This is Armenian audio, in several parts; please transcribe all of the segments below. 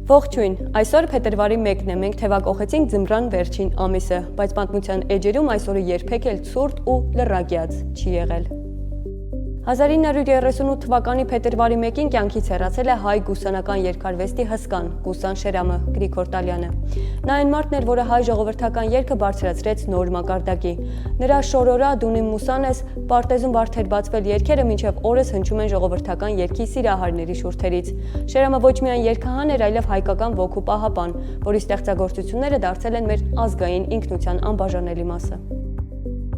Ողջույն, այսօր փետրվարի 1-ն է, մենք թևակողեցինք ձմռան վերջին ամիսը, բայց պատմության էջերում այսօրը երբեք էլ ցուրտ ու լրագյաց չի եղել։ 1938 թվականի փետրվարի 1-ին կյանքից հեռացել է հայ գուսանական երգարվեստի հսկան Գուսան Շերամը Գրիգոր Տալյանը։ Նա այն մարդն էր, որը հայ ժողովրդական երգը բարձրացրեց նոր մակարդակի։ Նրա շորորա դունի մուսանես պարտեզում բարդ էր բացվել երգերը մինչև օրս հնչում են ժողովրդական երգի սիրահարների շուրթերից։ Շերամը ոչ միայն երգահան էր, այլև հայկական ոգու պահապան, որի ստեղծագործությունները դարձել են մեր ազգային ինքնության անբաժանելի մասը։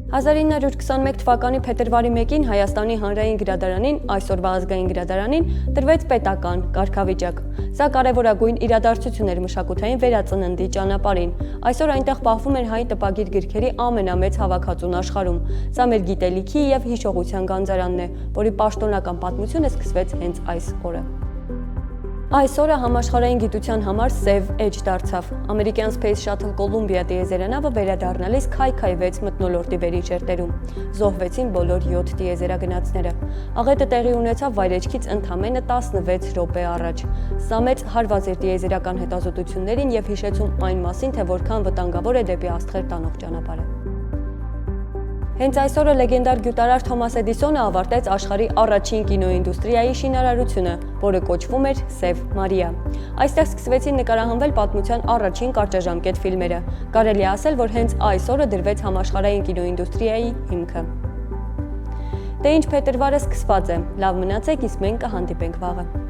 1921 թվականի փետրվարի 1-ին Հայաստանի հանրային գրադարանին, այսօրվա ազգային գրադարանին, տրվեց պետական կարգավիճակ։ Սա կարևորագույն իրադարձություն էր մշակութային վերածննդի ճանապարհին։ Այսօր այնտեղ պահվում էր հայ տպագիր գրքերի ամենամեծ հավաքածուն աշխարհում։ Սա մեր գիտելիքի եւ հիշողության գանձարանն է, որի պաշտոնական պատմությունը սկսվեց հենց այս օրը։ Այս օրը համաշխարհային գիտության համար սև էջ դարձավ։ Ամերիկյան Space Shuttle Columbia տիեզերանավը վերադառնալիս քայքայվեց մթնոլորտի վերին շերտերում։ Զոհվեցին բոլոր 7 տիեզերագնացները։ Աղետը տեղի ունեցավ վայրեջքից ընդամենը 16 րոպե առաջ։ Սա մեծ հարված էր տիեզերական հետազոտություններին եւ հիշեցում այն մասին, թե որքան վտանգավոր է դեպի աստղեր տանող ճանապարհը։ Հենց այսօրը լեգենդար գյուտարար Թոմաս Էդիսոնը ավարտեց աշխարհի առաջին կինոինդուստրիայի շինարարությունը, որը կոչվում էր Սև Մարիա։ Այստեղ սկսվեցին նկարահանվել պատմության առաջին կարճաժամկետ ֆիլմերը։ Կարելի է ասել, որ հենց այս օրը դրվեց համաշխարհային կինոինդուստրիայի հիմքը։ Դե ինչ փետրվարը սկսված է, լավ մնացեք, իսկ մենք կհանդիպենք վաղը։